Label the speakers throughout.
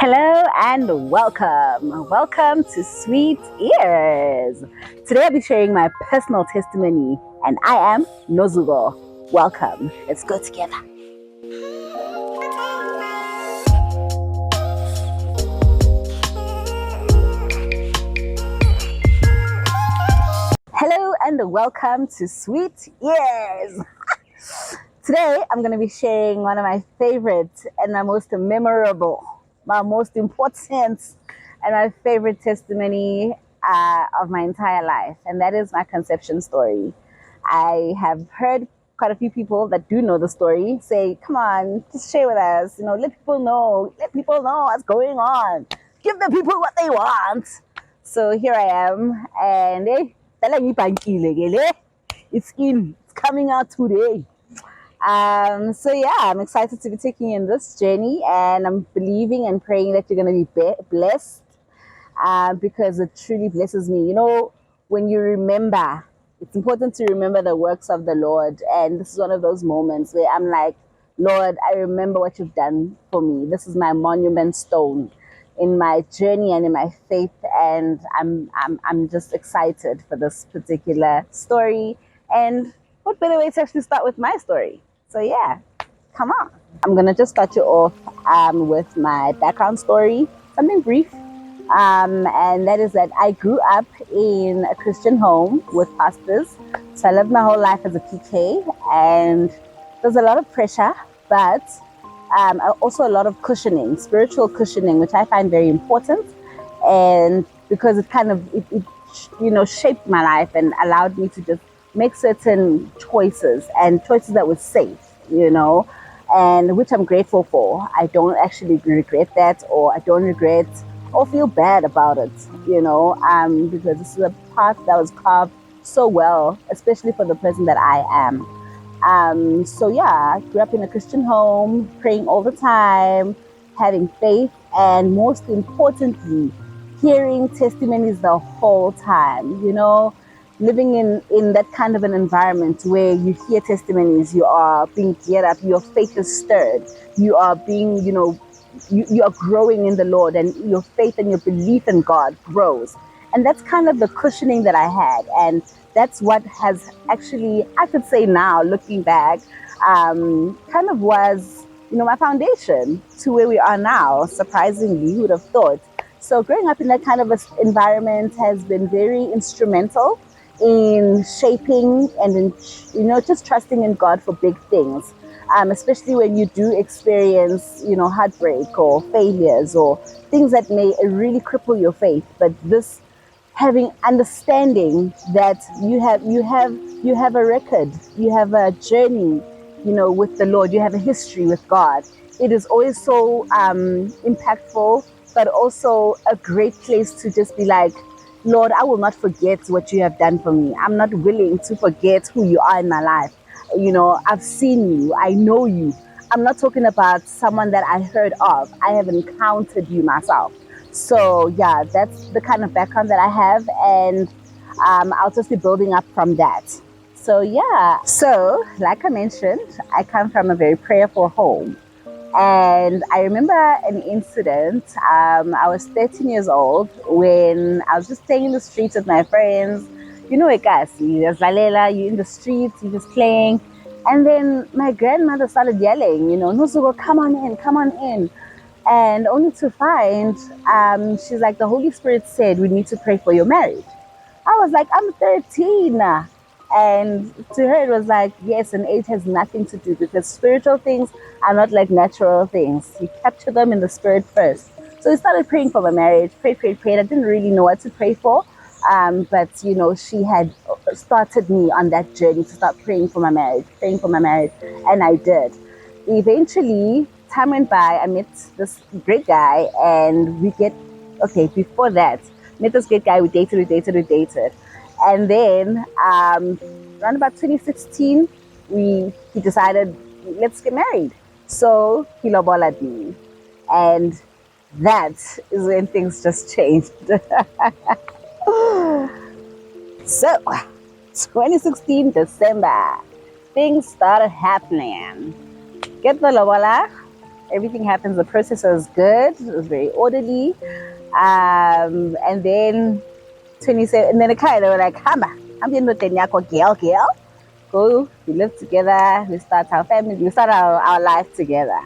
Speaker 1: Hello and welcome. Welcome to Sweet Ears. Today I'll be sharing my personal testimony, and I am Nozugo. Welcome. Let's go together. Hello and welcome to Sweet Ears. Today I'm going to be sharing one of my favorite and my most memorable, my most important, and my favorite testimony of my entire life, and that is my conception story. I have heard quite a few people that do know the story say, "Come on, just share with us. Let people know. Let people know what's going on. Give the people what they want." So here I am, and it's in. It's coming out today. So yeah, I'm excited to be taking you in this journey, and I'm believing and praying that you're going to be blessed because it truly blesses me. When you remember, it's important to remember the works of the Lord, and this is one of those moments where I'm like, Lord, I remember what you've done for me. This is my monument stone in my journey and in my faith, and I'm just excited for this particular story. And what better way to actually start with my story? So yeah, come on. I'm gonna just start you off with my background story, something brief, and that is that I grew up in a Christian home with pastors. So I lived my whole life as a PK, and there's a lot of pressure, but also a lot of cushioning, spiritual cushioning, which I find very important, and because it shaped my life and allowed me to just make certain choices and choices that were safe, and which I'm grateful for. I don't actually regret that, or I don't regret or feel bad about it, because this is a path that was carved so well, especially for the person that I am. So yeah, I grew up in a Christian home, praying all the time, having faith, and most importantly, hearing testimonies the whole time. Living in that kind of an environment where you hear testimonies, you are being geared up, your faith is stirred, you are being, you are growing in the Lord, and your faith and your belief in God grows. And that's kind of the cushioning that I had. And that's what has actually, I could say now, looking back, kind of was, my foundation to where we are now. Surprisingly, who would have thought? So growing up in that kind of environment has been very instrumental in shaping and just trusting in God for big things. Especially when you do experience, heartbreak or failures or things that may really cripple your faith. But this having understanding that you have a record, you have a journey, with the Lord, you have a history with God. It is always so impactful, but also a great place to just be like, Lord, I will not forget what you have done for me. I'm not willing to forget who you are in my life. I've seen you, I know you. I'm not talking about someone that I heard of. I have encountered you myself. So yeah, that's the kind of background that I have, and I'll just be building up from that. So yeah, so like I mentioned, I come from a very prayerful home. And I remember an incident. I was 13 years old when I was just playing in the streets with my friends. Ekasi, there's Lalela, you're in the streets, you're just playing. And then my grandmother started yelling, Nozugo, come on in, come on in. And only to find, she's like, the Holy Spirit said, we need to pray for your marriage. I was like, I'm 13. And to her, it was like, yes, and age has nothing to do, because spiritual things are not like natural things. You capture them in the spirit first. So we started praying for my marriage, prayed. I didn't really know what to pray for. But, she had started me on that journey to start praying for my marriage. And I did. Eventually, time went by, I met this great guy, and before that, met this great guy, we dated. And then, around about 2016, he decided, let's get married. So he lobola me. And that is when things just changed. So, 2016 December, things started happening. Get the lobola, Everything happens. The process was good. It was very orderly. And then 27, and then the kind they were like, Hamba, I'm in the girl. Go, we live together, we start our family, we start our life together.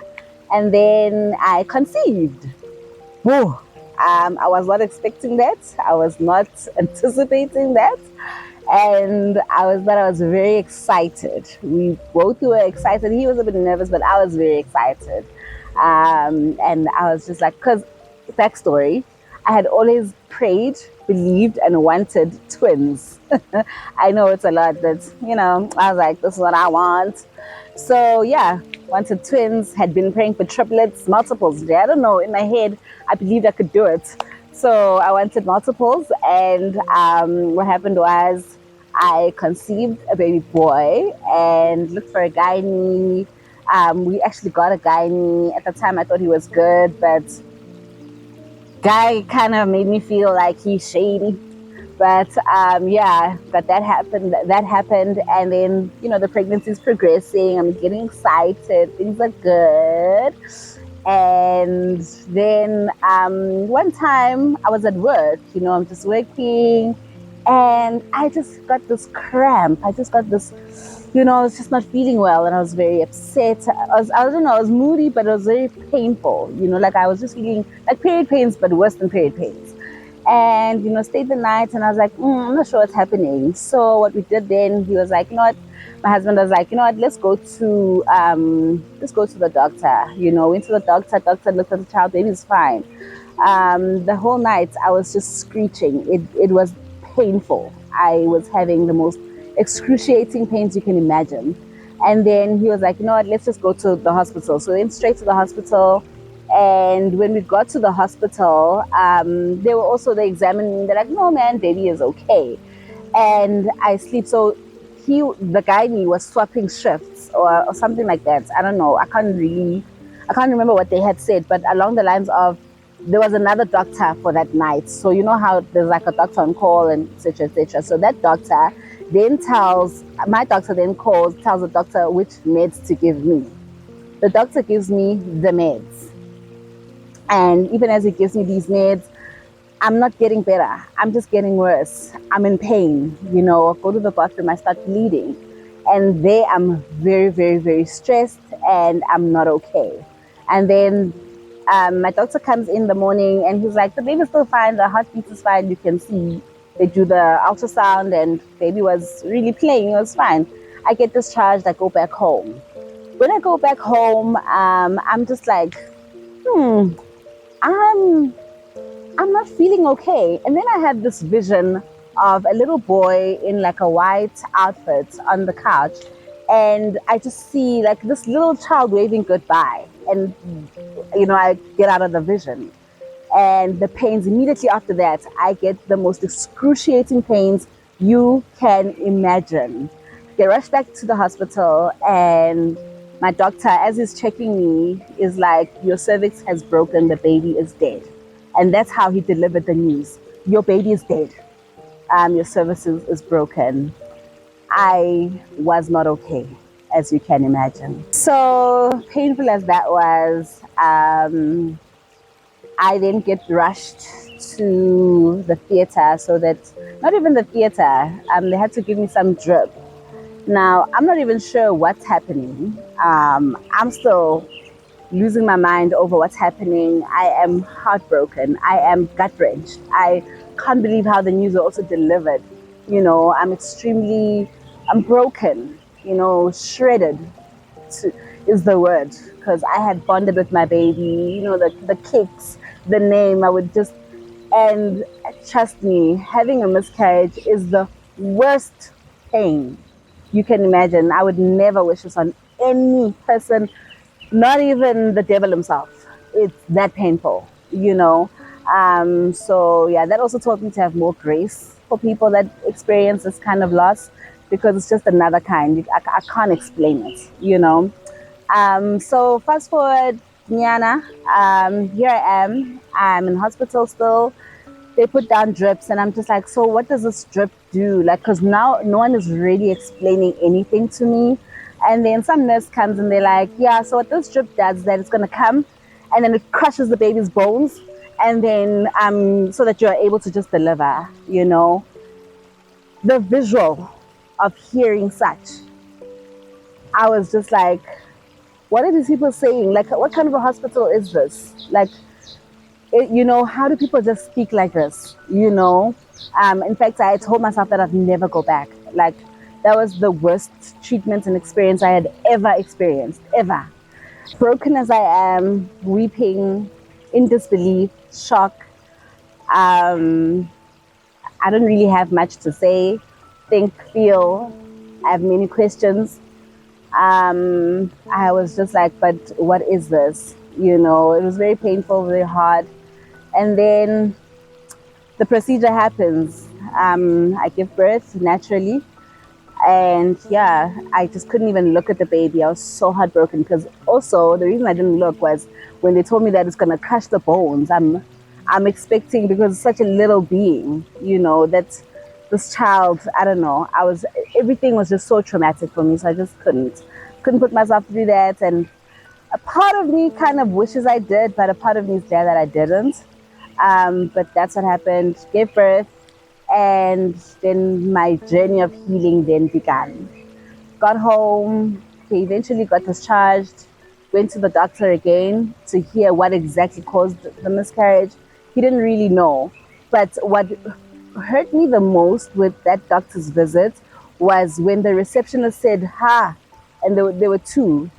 Speaker 1: And then I conceived. Whoa. I was not expecting that. I was not anticipating that. And I was very excited. We both were excited. He was a bit nervous, but I was very excited. And I was just like, because backstory, I had always prayed, believed, and wanted twins. I know it's a lot, but I was like, this is what I want. So yeah, wanted twins, had been praying for triplets, multiples. I don't know, in my head, I believed I could do it. So I wanted multiples, and what happened was I conceived a baby boy and looked for a gynae. We actually got a gynae. At the time, I thought he was good, but guy kind of made me feel like he's shady. But yeah, but that happened. That happened, and then the pregnancy is progressing. I'm getting excited. Things are good. And then one time I was at work. I'm just working, and I just got this cramp. I just got this. I was just not feeling well, and I was very upset. I don't know. I was moody, but it was very painful. Like I was just feeling like period pains, but worse than period pains. And stayed the night, and I was like, I'm not sure what's happening. So what we did then, he was like, my husband was like, let's go to the doctor. Went to the doctor. Doctor looked at the child, baby's fine. The whole night I was just screeching. It was painful. I was having the most excruciating pains you can imagine. And then he was like, let's just go to the hospital. So we went straight to the hospital. And when we got to the hospital, they examined me. They're like, no, man, baby is okay. And I sleep. So the guy was swapping shifts or something like that. I don't know. I can't remember what they had said, but along the lines of there was another doctor for that night. So how there's like a doctor on call and etc. etc. So that doctor then tells the doctor which meds to give me. The doctor gives me the meds. And even as he gives me these meds, I'm not getting better. I'm just getting worse. I'm in pain. I go to the bathroom, I start bleeding. And there I'm very, very, very stressed, and I'm not okay. And then my doctor comes in the morning, and he's like, the baby's still fine. The heartbeat is fine. You can see. They do the ultrasound, and baby was really playing. It was fine. I get discharged. I go back home. When I go back home, I'm just like, I'm not feeling okay. And then I have this vision of a little boy in like a white outfit on the couch. And I just see like this little child waving goodbye. And, I get out of the vision. And the pains immediately after that, I get the most excruciating pains you can imagine. Get rushed back to the hospital, and my doctor, as he's checking me, is like, your cervix has broken, the baby is dead. And that's how he delivered the news. Your baby is dead. Your cervix is broken. I was not okay, as you can imagine. So painful as that was, I then get rushed to the theater, so that, not even the theater, they had to give me some drip. Now, I'm not even sure what's happening. I'm still losing my mind over what's happening. I am heartbroken. I am gut-wrenched. I can't believe how the news was also delivered. I'm broken, shredded is the word, because I had bonded with my baby, the kicks, the name, and trust me, having a miscarriage is the worst pain you can imagine. I would never wish this on any person, not even the devil himself. It's that painful, So yeah, that also taught me to have more grace for people that experience this kind of loss, because it's just another kind. I can't explain it, So fast forward, Nyana, here I am. I'm in hospital still. They put down drips, and I'm just like, so what does this drip do? Like, because now no one is really explaining anything to me. And then some nurse comes and they're like, yeah, so what this drip does is that it's going to come and then it crushes the baby's bones. And then so that you're able to just deliver, the visual of hearing such, I was just like, what are these people saying? Like, what kind of a hospital is this? Like, how do people just speak like this? In fact, I told myself that I'd never go back. Like, that was the worst treatment and experience I had ever experienced, ever. Broken as I am, weeping, in disbelief, shock. Um, I don't really have much to say, think, feel. I have many questions. I was just like, but what is this? It was very painful, very hard. And then the procedure happens. I give birth naturally. And yeah, I just couldn't even look at the baby. I was so heartbroken because also the reason I didn't look was when they told me that it's going to crush the bones. I'm expecting, because it's such a little being, that this child, I don't know, everything was just so traumatic for me. So I just couldn't put myself through that. And a part of me kind of wishes I did, but a part of me is glad that I didn't. But that's what happened. Gave birth, and then my journey of healing then began. Got home, he eventually got discharged, went to the doctor again to hear what exactly caused the miscarriage. He didn't really know. But what hurt me the most with that doctor's visit was when the receptionist said, ha, and there were two.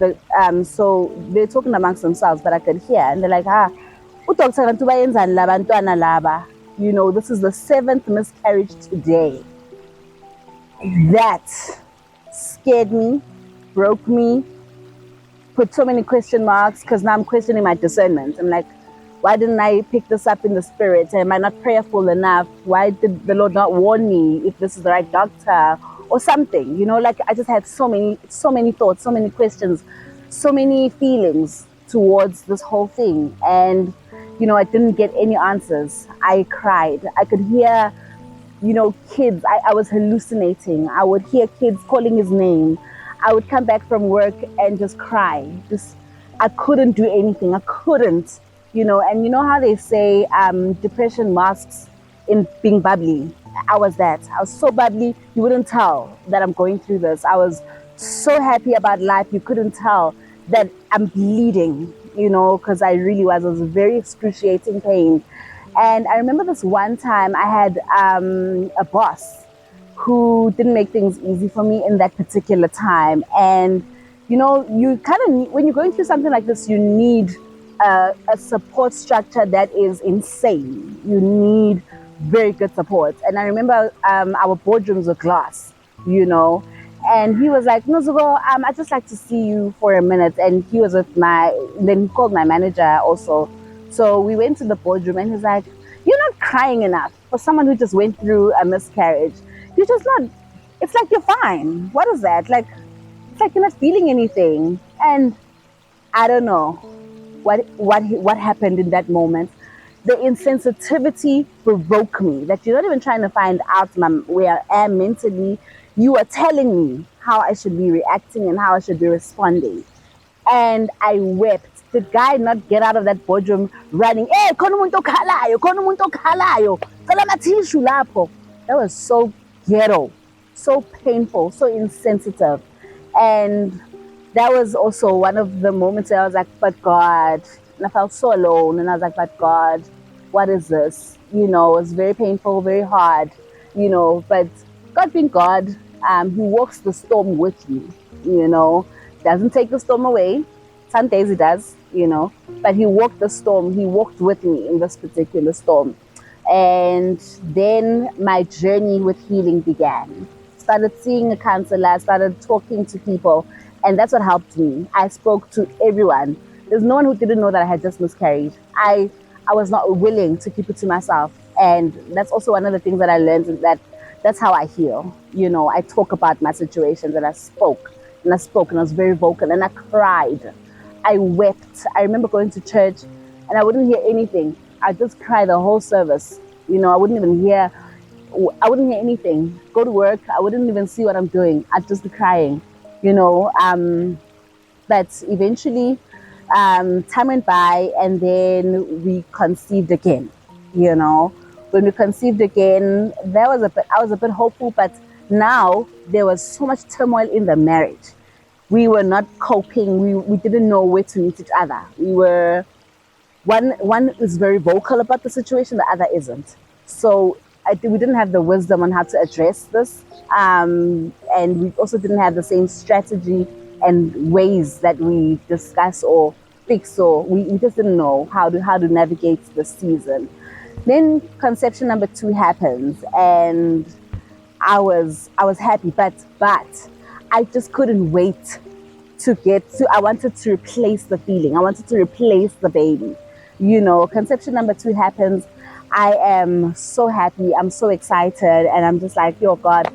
Speaker 1: So they're talking amongst themselves, but I could hear. And they're like, ha, udoctor kanti bayenzani la bantwana laba? This is the 7th miscarriage today. That scared me, broke me, put so many question marks, because now I'm questioning my discernment. I'm like, why didn't I pick this up in the spirit? Am I not prayerful enough? Why did the Lord not warn me if this is the right doctor or something? Like I just had so many thoughts, so many questions, so many feelings towards this whole thing. And, I didn't get any answers. I cried. I could hear, kids. I was hallucinating. I would hear kids calling his name. I would come back from work and just cry. I couldn't do anything. I couldn't, and you know how they say depression masks in being bubbly. I was that. I was so bubbly, you wouldn't tell that I'm going through this. I was so happy about life, you couldn't tell that I'm bleeding, because I really was. It was very excruciating pain. And I remember this one time I had a boss who didn't make things easy for me in that particular time. And, you kind of need, when you're going through something like this, you need a support structure that is insane. You need very good support. And I remember our boardrooms were glass, and he was like, Nozugo, I'd just like to see you for a minute. And he was with then he called my manager also. So we went to the boardroom and he's like, you're not crying enough for someone who just went through a miscarriage. You're just not, it's like you're fine. What is that? Like, it's like you're not feeling anything. And I don't know what happened in that moment. The insensitivity broke me, that you're not even trying to find out where I am mentally. You are telling me how I should be reacting and how I should be responding. And I wept. The guy not get out of that boardroom running, hey, khona umuntu okhalayo, khona umuntu okhalayo, cela amathishu lapho. That was so ghetto, so painful, so insensitive. And that was also one of the moments where I was like, but God, and I felt so alone. And I was like, but God, what is this? It was very painful, very hard, but God being God, He walks the storm with you, doesn't take the storm away. Some days He does, but He walked the storm. He walked with me in this particular storm. And then my journey with healing began. Started seeing a counselor, started talking to people, and that's what helped me. I spoke to everyone. There's no one who didn't know that I had just miscarried. I was not willing to keep it to myself. And that's also one of the things that I learned, is that's how I heal. I talk about my situations, and I spoke and I was very vocal, and I cried. I wept. I remember going to church and I wouldn't hear anything. I just cry the whole service. I wouldn't hear anything. Go to work, I wouldn't even see what I'm doing. I'd just be crying. you know. But eventually, time went by, and then we conceived again. You know, when we conceived again, that was a bit. I was a bit hopeful, but now there was so much turmoil in the marriage. We were not coping. We didn't know where to meet each other. We were one is very vocal about the situation, the other isn't. So I think we didn't have the wisdom on how to address this, and we also didn't have the same strategy and ways that we discuss or fix, or we just didn't know how to navigate the season. Then conception number two happens, and I was happy, but I just couldn't wait to get to. I wanted to replace the feeling. I wanted to replace the baby. You know, conception number two happens. I am so happy. I'm so excited, and I'm just like, yo, God,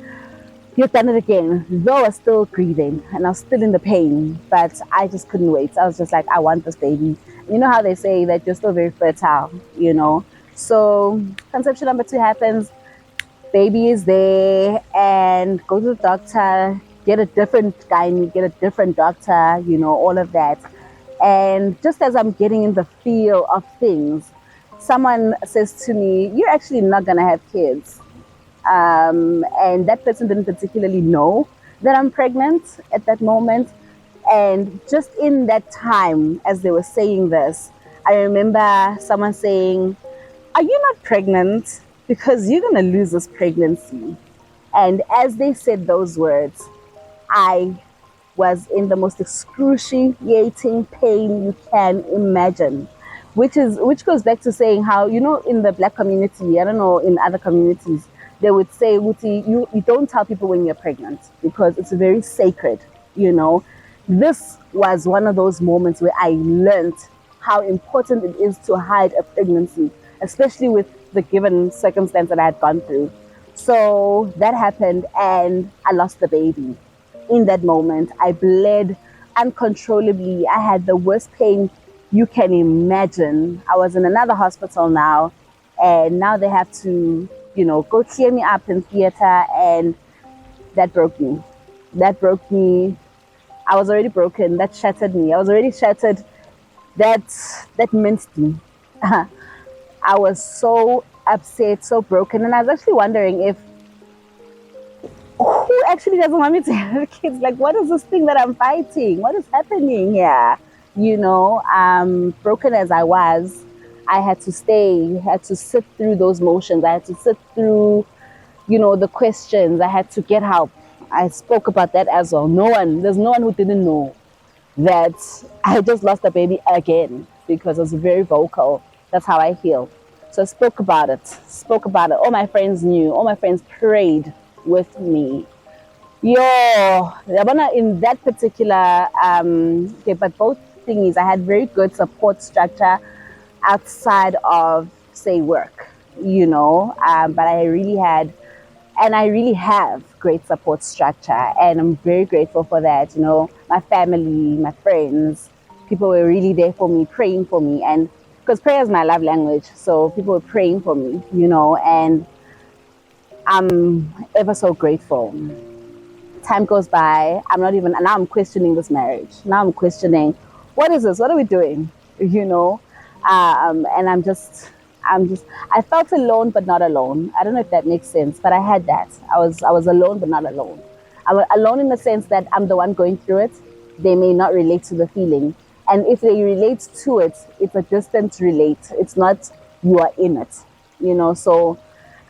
Speaker 1: you've done it again. Though I was still grieving and I was still in the pain, but I just couldn't wait. I was just like, I want this baby. You know how they say that you're still very fertile, you know? So conception number two happens, baby is there, and go to the doctor, get a different gynae, get a different doctor, you know, all of that. And just as I'm getting in the feel of things, someone says to me, you're actually not going to have kids. And that person didn't particularly know that I'm pregnant at that moment. And just in that time, as they were saying this, I remember someone saying, are you not pregnant? Because you're going to lose this pregnancy. And as they said those words, I was in the most excruciating pain you can imagine. Which goes back to saying how, you know, in the black community, I don't know, in other communities, they would say, Wuti, you don't tell people when you're pregnant because it's very sacred, you know. This was one of those moments where I learned how important it is to hide a pregnancy, especially with the given circumstance that I had gone through. So that happened, and I lost the baby. In that moment, I bled uncontrollably. I had the worst pain you can imagine. I was in another hospital now, and now they have to, you know, go clear me up in theater, and that broke me. That broke me. I was already broken. That shattered me. I was already shattered. That that minced me. I was so upset, so broken, and I was actually wondering if who actually doesn't want me to have kids? Like, what is this thing that I'm fighting? What is happening here? You know, broken as I was, I had to stay, had to sit through those motions. I had to sit through, you know, the questions. I had to get help. I spoke about that as well. There's no one who didn't know that I just lost a baby again because I was very vocal. That's how I heal. So I spoke about it, spoke about it. All my friends knew, all my friends prayed with me. Yo, in that particular, okay, but both thingies, I had very good support structure outside of, say, work, you know, but I really had, and I really have great support structure, and I'm very grateful for that. You know, my family, my friends, people were really there for me, praying for me, and because prayer is my love language, so people were praying for me, you know, and I'm ever so grateful. Time goes by. I'm not even, and now I'm questioning this marriage. Now I'm questioning, what is this? What are we doing? You know, and I felt alone, but not alone. I don't know if that makes sense, but I had that. I was alone, but not alone. I was alone in the sense that I'm the one going through it. They may not relate to the feeling, and if they relate to it, it's a distant relate. It's not you are in it, you know. So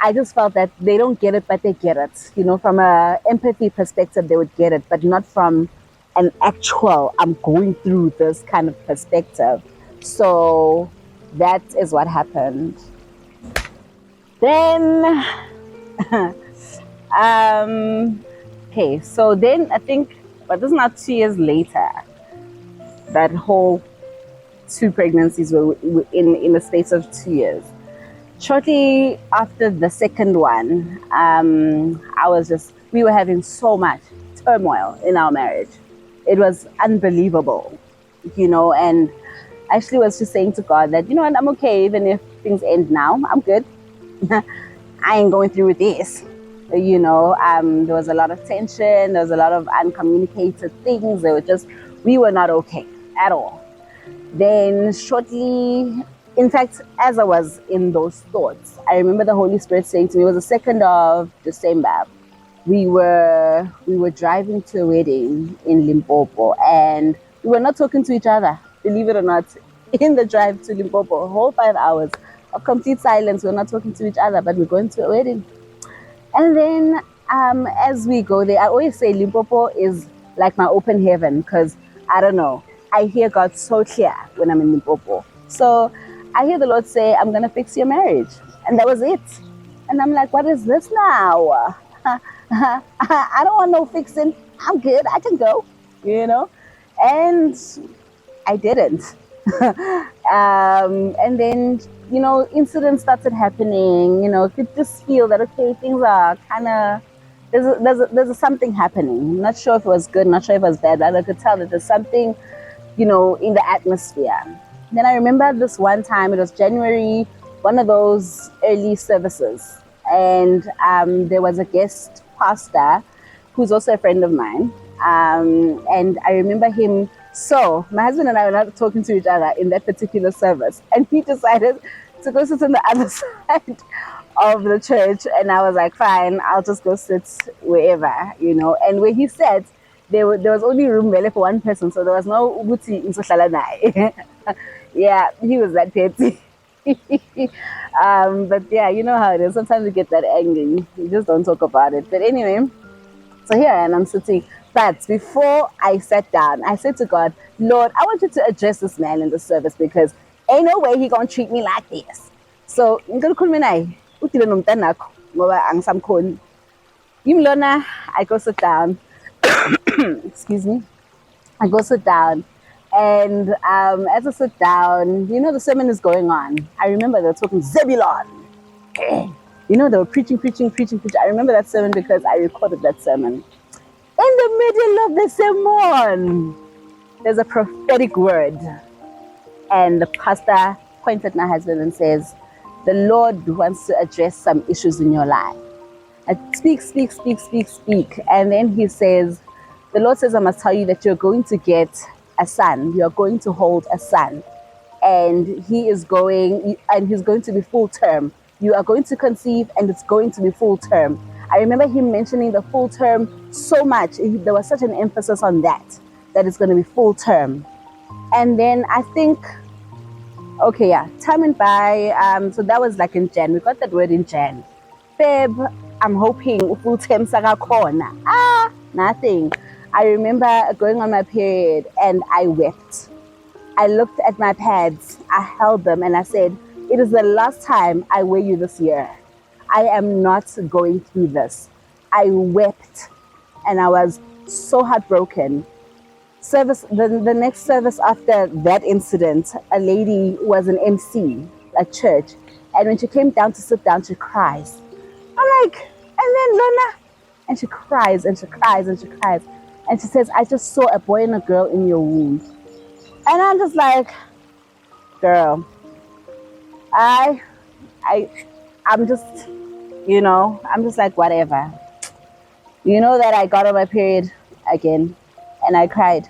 Speaker 1: I just felt that they don't get it, but they get it. You know, from a empathy perspective, they would get it, but not from an actual I'm going through this kind of perspective. So that is what happened. Then, okay, so then I think, but this is not 2 years later. That whole two pregnancies were in the space of 2 years. Shortly after the second one, we were having so much turmoil in our marriage. It was unbelievable, you know, and I actually was just saying to God that, you know what, I'm okay even if things end now. I'm good. I ain't going through with this. There was a lot of tension, there was a lot of uncommunicated things. We were not okay at all. Then shortly, in fact, as I was in those thoughts, I remember the Holy Spirit saying to me, it was the 2nd of December. We were driving to a wedding in Limpopo, and we were not talking to each other, believe it or not. In the drive to Limpopo, a whole 5 hours of complete silence. We're not talking to each other, but we're going to a wedding. And then as we go there, I always say Limpopo is like my open heaven because I don't know. I hear God so clear when I'm in Limpopo. So I hear the Lord say, I'm going to fix your marriage. And that was it. And I'm like, what is this now? I don't want no fixing. I'm good. I can go, you know? And I didn't. And then, incidents started happening. You could just feel that, okay, things are kind of, there's something happening. I'm not sure if it was good, not sure if it was bad, but I could tell that there's something, in the atmosphere. Then I remember this one time, it was January, one of those early services. And there was a guest pastor who's also a friend of mine. And I remember him. So my husband and I were not talking to each other in that particular service, and he decided to go sit on the other side of the church. And I was like, fine, I'll just go sit wherever. And where he sat, there was only room really for one person, so there was no uguti insohlala naye. Yeah, he was that petty. But yeah, you know how it is. Sometimes you get that angry. You just don't talk about it. But anyway, so here I am, I'm sitting. But before I sat down, I said to God, Lord, I want you to address this man in the service because ain't no way he gonna treat me like this. So ngikukhuluma naye, uthile nomntanakho ngoba angisamkhoni. Yimlona, I go sit down. Excuse me. I go sit down. And as I sit down, the sermon is going on. I remember they were talking Zebulon. They were preaching, preaching, preaching, preaching. I remember that sermon because I recorded that sermon. In the middle of the sermon, there's a prophetic word. And the pastor points at my husband and says, the Lord wants to address some issues in your life. I speak, speak, speak, speak, speak. And then he says, the Lord says, I must tell you that you're going to get a son. You're going to hold a son. And he's going to be full term. You are going to conceive and it's going to be full term. I remember him mentioning the full term so much. There was such an emphasis on that it's going to be full term. And then I think, okay, yeah, time went by. So that was like in Jan. We got that word in Jan. Feb, I'm hoping full term sagakhona. Nothing. I remember going on my period and I wept. I looked at my pads, I held them and I said, it is the last time I wear you this year. I am not going through this. I wept and I was so heartbroken. The next service after that incident, a lady was an MC at church. And when she came down to sit down, she cries. I'm like, and then Lona, and she cries and she cries and she cries. And she says, I just saw a boy and a girl in your womb. And I'm just like, girl, I'm just, I'm just like, whatever. You know that I got on my period again and I cried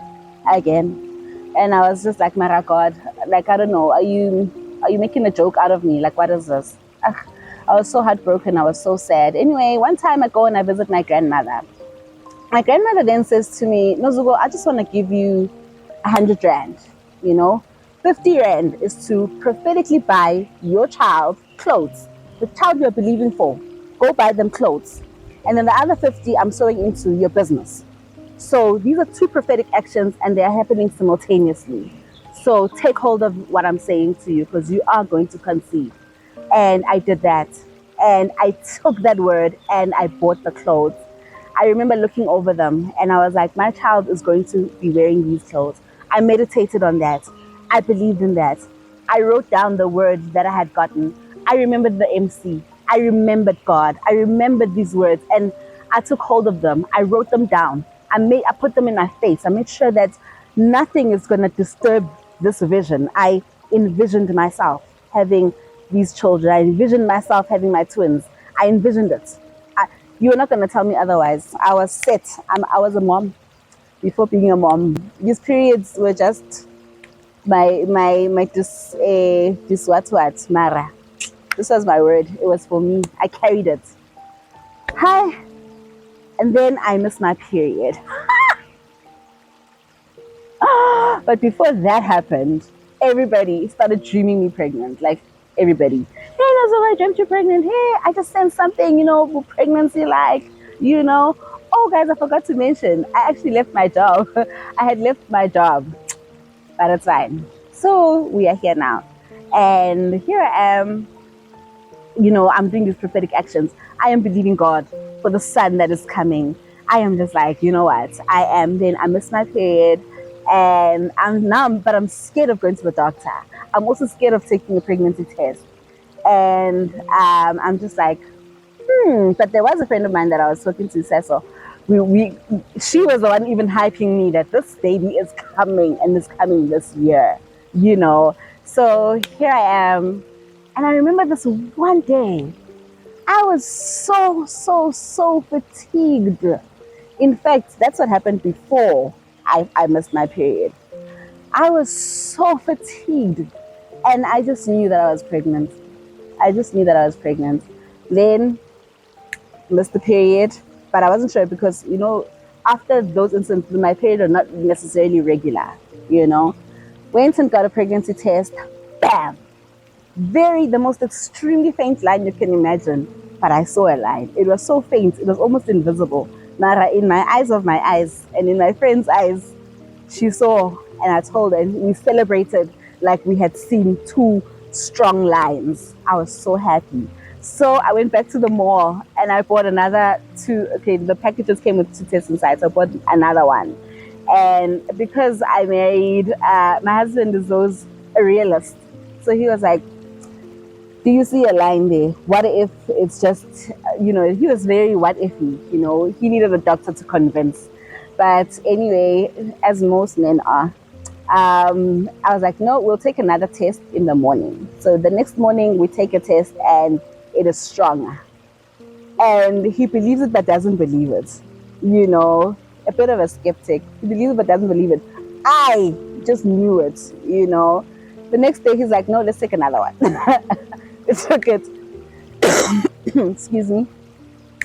Speaker 1: again. And I was just like, Mara God, like, I don't know, are you making a joke out of me? Like, what is this? I was so heartbroken. I was so sad. Anyway, one time I go and I visit my grandmother. My grandmother then says to me, Nozugo, I just want to give you 100 rand, 50 rand is to prophetically buy your child clothes, the child you're believing for. Go buy them clothes. And then the other 50 I'm sewing into your business. So these are two prophetic actions and they're happening simultaneously. So take hold of what I'm saying to you because you are going to conceive. And I did that. And I took that word and I bought the clothes. I remember looking over them and I was like, my child is going to be wearing these clothes. I meditated on that. I believed in that. I wrote down the words that I had gotten. I remembered the MC. I remembered God. I remembered these words and I took hold of them. I wrote them down. I put them in my face. I made sure that nothing is going to disturb this vision. I envisioned myself having these children. I envisioned myself having my twins. I envisioned it. You're not gonna tell me otherwise. I was set. I was a mom before being a mom. These periods were just my this what mara. This was my word. It was for me. I carried it. Hi, and then I missed my period. But before that happened, everybody started dreaming me pregnant. Like everybody. Hey, Nazar, I dreamt you pregnant. Hey, I just sensed something, with pregnancy, you know. Oh, guys, I forgot to mention, I actually left my job. I had left my job, but it's fine. So we are here now. And here I am, I'm doing these prophetic actions. I am believing God for the son that is coming. I am just like, you know what? I missed my period and but I'm scared of going to the doctor. I'm also scared of taking a pregnancy test. And I'm just like, but there was a friend of mine that I was talking to, Cecil. She was the one even hyping me that this baby is coming and is coming this year, you know. So here I am, and I remember this one day, I was so fatigued. In fact, that's what happened before I missed my period. I was so fatigued, and I just knew that I was pregnant. I just knew that I was pregnant. Then missed the period, but I wasn't sure because, after those incidents, my period are not necessarily regular, you know. Went and got a pregnancy test, bam! The most extremely faint line you can imagine, but I saw a line. It was so faint, it was almost invisible. Nara, in my eyes of my eyes, and in my friend's eyes, she saw, and I told her, and we celebrated like we had seen two strong lines. I was so happy. So I went back to the mall and I bought another two. Okay, the packages came with two tests inside, so I bought another one. And because I married, my husband is a realist. So he was like, do you see a line there? What if it's just, he was very what ify, he needed a doctor to convince. But anyway, as most men are, I was like, no, we'll take another test in the morning. So the next morning we take a test and it is stronger. And he believes it but doesn't believe it. A bit of a skeptic. He believes it but doesn't believe it. I just knew it. The next day he's like, no, let's take another one. We took it. Excuse me.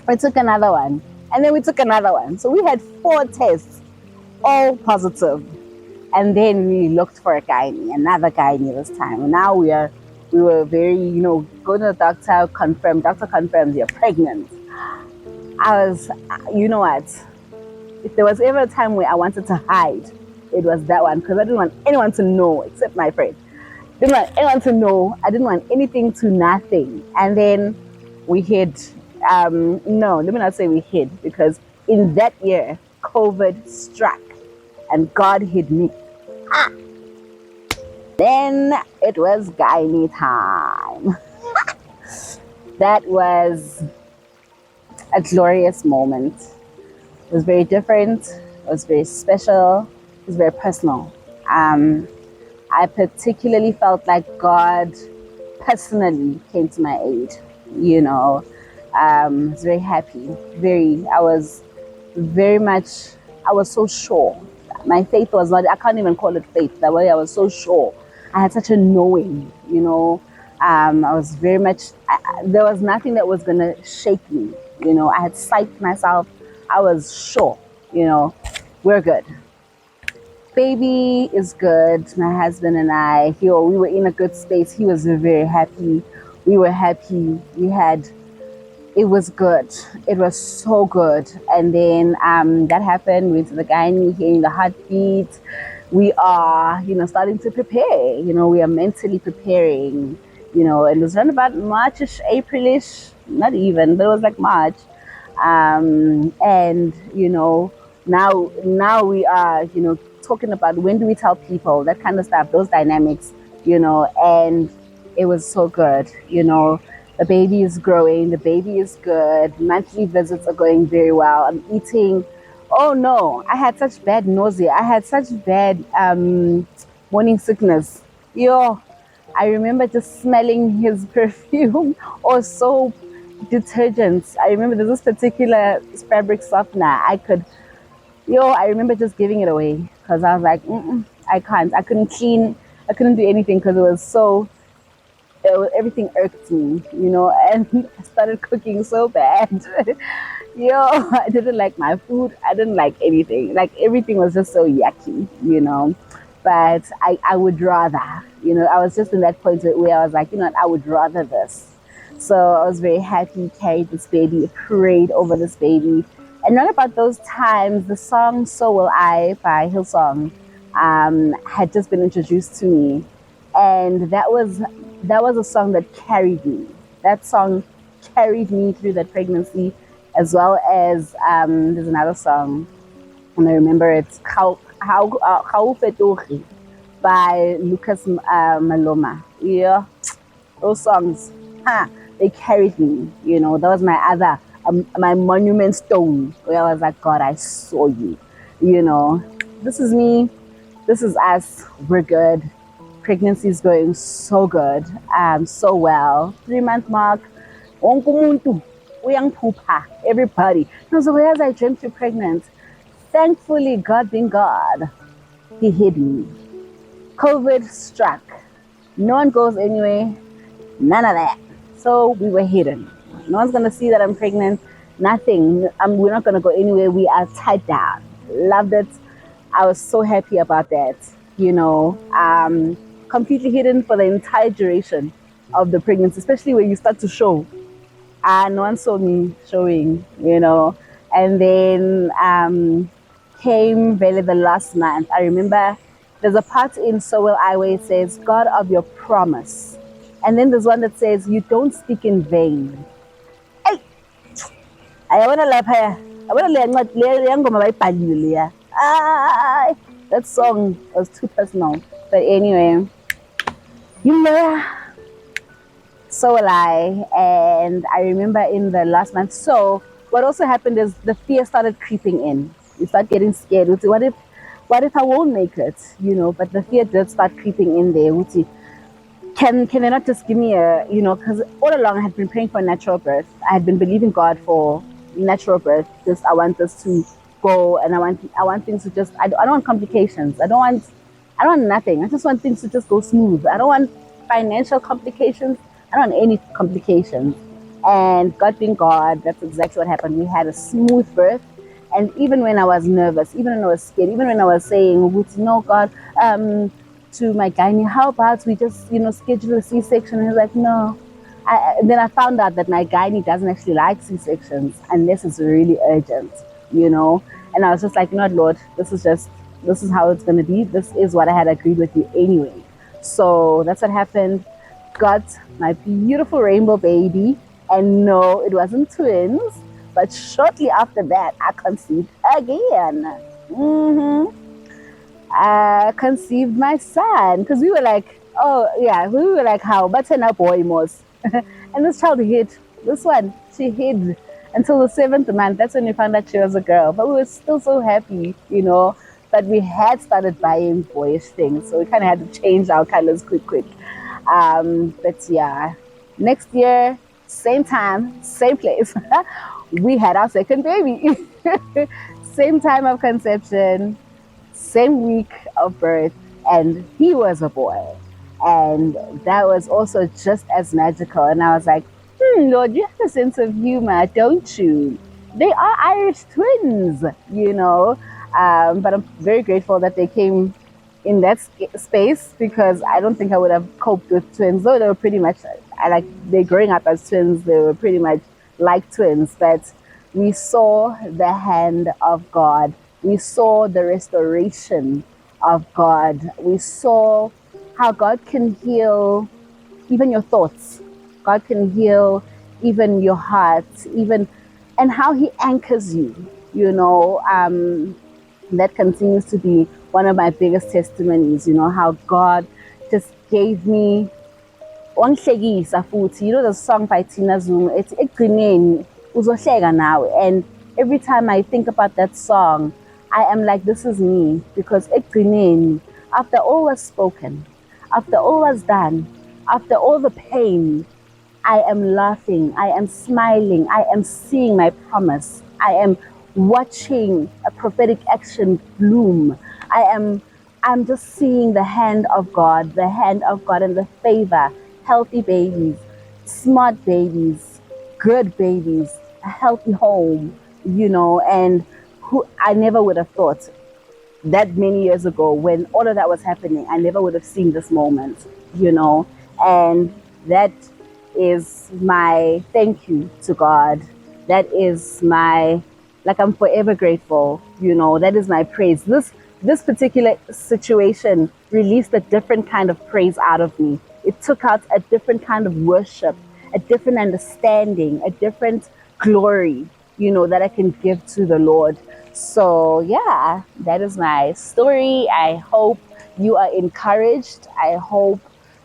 Speaker 1: We took another one. And then we took another one. So we had 4 tests, all positive. And then we looked for a gynae, another gynae this time. And now we were very, go to the doctor, doctor confirms you're pregnant. I was, you know what? If there was ever a time where I wanted to hide, it was that one, because I didn't want anyone to know except my friend. Didn't want anyone to know. I didn't want anything to nothing. And then we hid. No, let me not say we hid, because in that year, COVID struck and God hid me. Then it was gynae time. That was a glorious moment. It was very different. It was very special. It was very personal. I particularly felt like God personally came to my aid. I was very happy. I was so sure. My faith was not, I can't even call it faith. That way I was so sure. I had such a knowing, I was very much, there was nothing that was going to shake me. I had psyched myself. I was sure, we're good. Baby is good. My husband and I, we were in a good space. He was very happy. We were happy. It was good. It was so good. And then that happened. We went to the gynae, hearing the heartbeat. We are, starting to prepare. We are mentally preparing. It was around about Marchish, Aprilish, not even, but it was like March. And now we are, talking about when do we tell people, that kind of stuff, those dynamics, and it was so good. The baby is growing, the baby is good, monthly visits are going very well. I'm eating. Oh no, I had such bad nausea. I had such bad morning sickness. I remember just smelling his perfume or soap detergents. I remember there's this particular fabric softener. I remember just giving it away because I was like, I can't. I couldn't clean. I couldn't do anything because everything irked me, and I started cooking so bad. I didn't like my food. I didn't like anything. Like everything was just so yucky. But I would rather, I was just in that point where I was like, I would rather this. So I was very happy, carried this baby, prayed over this baby. And not about those times, the song So Will I by Hillsong had just been introduced to me. And that was a song that carried me. That song carried me through that pregnancy, as well as there's another song, and I remember it's How Fetogi by Lucas Maloma. Yeah, those songs, they carried me. That was my other, my monument stone where I was like, God, I saw you. This is me, this is us, we're good. Pregnancy is going so good, so well. 3 month mark, wonke umuntu uyangiphupa, everybody. No, so whereas I dreamt you pregnant, thankfully, God being God, He hid me. COVID struck. No one goes anywhere, none of that. So we were hidden. No one's gonna see that I'm pregnant. Nothing. We're not gonna go anywhere. We are tied down. Loved it. I was so happy about that. Completely hidden for the entire duration of the pregnancy, especially when you start to show. No one saw me showing. And then came really the last month. I remember there's a part in So Will I where it says, God of your promise. And then there's one that says, you don't speak in vain. Hey, I want to laugh here. I want to learn that song was too personal. But anyway, know, so will I. And I remember in the last month. So what also happened is the fear started creeping in. You start getting scared. What if I won't make it? But the fear did start creeping in there. Can they not just give me because all along I had been praying for natural birth. I had been believing God for natural birth. Just I want this to go, and I want things to just, I don't want complications. I don't want nothing. I just want things to just go smooth. I don't want financial complications. I don't want any complications. And God being God, that's exactly what happened. We had a smooth birth. And even when I was nervous, even when I was scared, even when I was saying, no, God, to my gynae, how about we just, schedule a C-section? And he was like, no. Then I found out that my gynae doesn't actually like C-sections unless it's really urgent. And I was just like, Lord, this is how it's going to be. This is what I had agreed with you anyway. So that's what happened. Got my beautiful rainbow baby. And no, it wasn't twins. But shortly after that, I conceived again. I conceived my son because we were like, how? But now boy most. And this child hid. This one, she hid until the 7th month. That's when we found out she was a girl. But we were still so happy. But we had started buying boyish things, so we kind of had to change our colors quick. But yeah, next year, same time, same place, we had our second baby. Same time of conception, same week of birth, and he was a boy. And that was also just as magical. And I was like, Lord, you have a sense of humor, don't you? They are Irish twins. But I'm very grateful that they came in that space because I don't think I would have coped with twins, though they were pretty much, they're growing up as twins, they were pretty much like twins. But we saw the hand of God. We saw the restoration of God. We saw how God can heal even your thoughts. God can heal even your heart, and how He anchors you. That continues to be one of my biggest testimonies. How God just gave me wangihlekisa futhi. The song by Tina Zoom, it's ekugcineni uzohleka nawe. And every time I think about that song, I am like, this is me, because ekugcineni, after all was spoken, after all was done, after all the pain, I am laughing, I am smiling, I am seeing my promise, I am watching a prophetic action bloom. I am I'm just seeing the hand of God and the favor, healthy babies, smart babies, good babies, a healthy home, and who I never would have thought that many years ago when all of that was happening, I never would have seen this moment, and that is my thank you to God. That is my, like, I'm forever grateful, that is my praise. This particular situation released a different kind of praise out of me. It took out a different kind of worship, a different understanding, a different glory, that I can give to the Lord. So, yeah, that is my story. I hope you are encouraged. I hope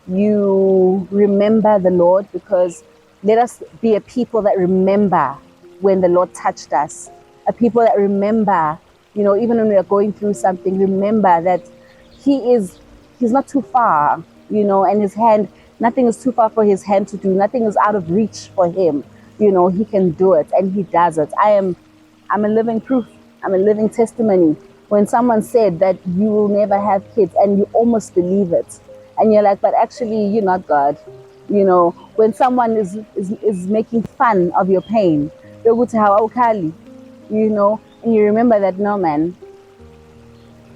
Speaker 1: you remember the Lord, because let us be a people that remember when the Lord touched us, a people that remember, even when we are going through something, remember that He's not too far, and His hand, nothing is too far for His hand to do, nothing is out of reach for Him. He can do it and He does it. I'm a living proof. I'm a living testimony. When someone said that you will never have kids and you almost believe it, and you're like, but actually, you're not God. When someone is making fun of your pain, yokuthi hawawukhali, and you remember that, no, man,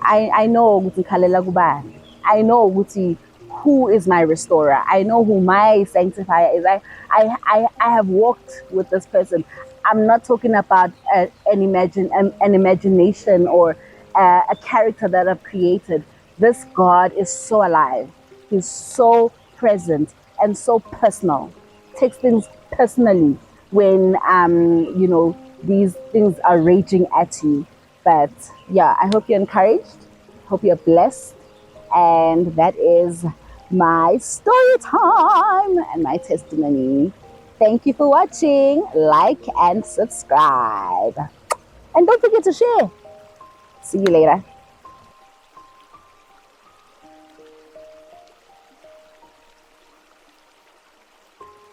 Speaker 1: I know ukuthi ngikhalela kubani. I know ukuthi who is my restorer. I know who my sanctifier is. I have walked with this person. I'm not talking about an imagination or a character that I've created. This God is so alive. He's so present and so personal. Takes things personally when these things are raging at you. But yeah, I hope you're encouraged. Hope you're blessed. And that is my story time and my testimony. Thank you for watching. Like and subscribe. And don't forget to share. See you later.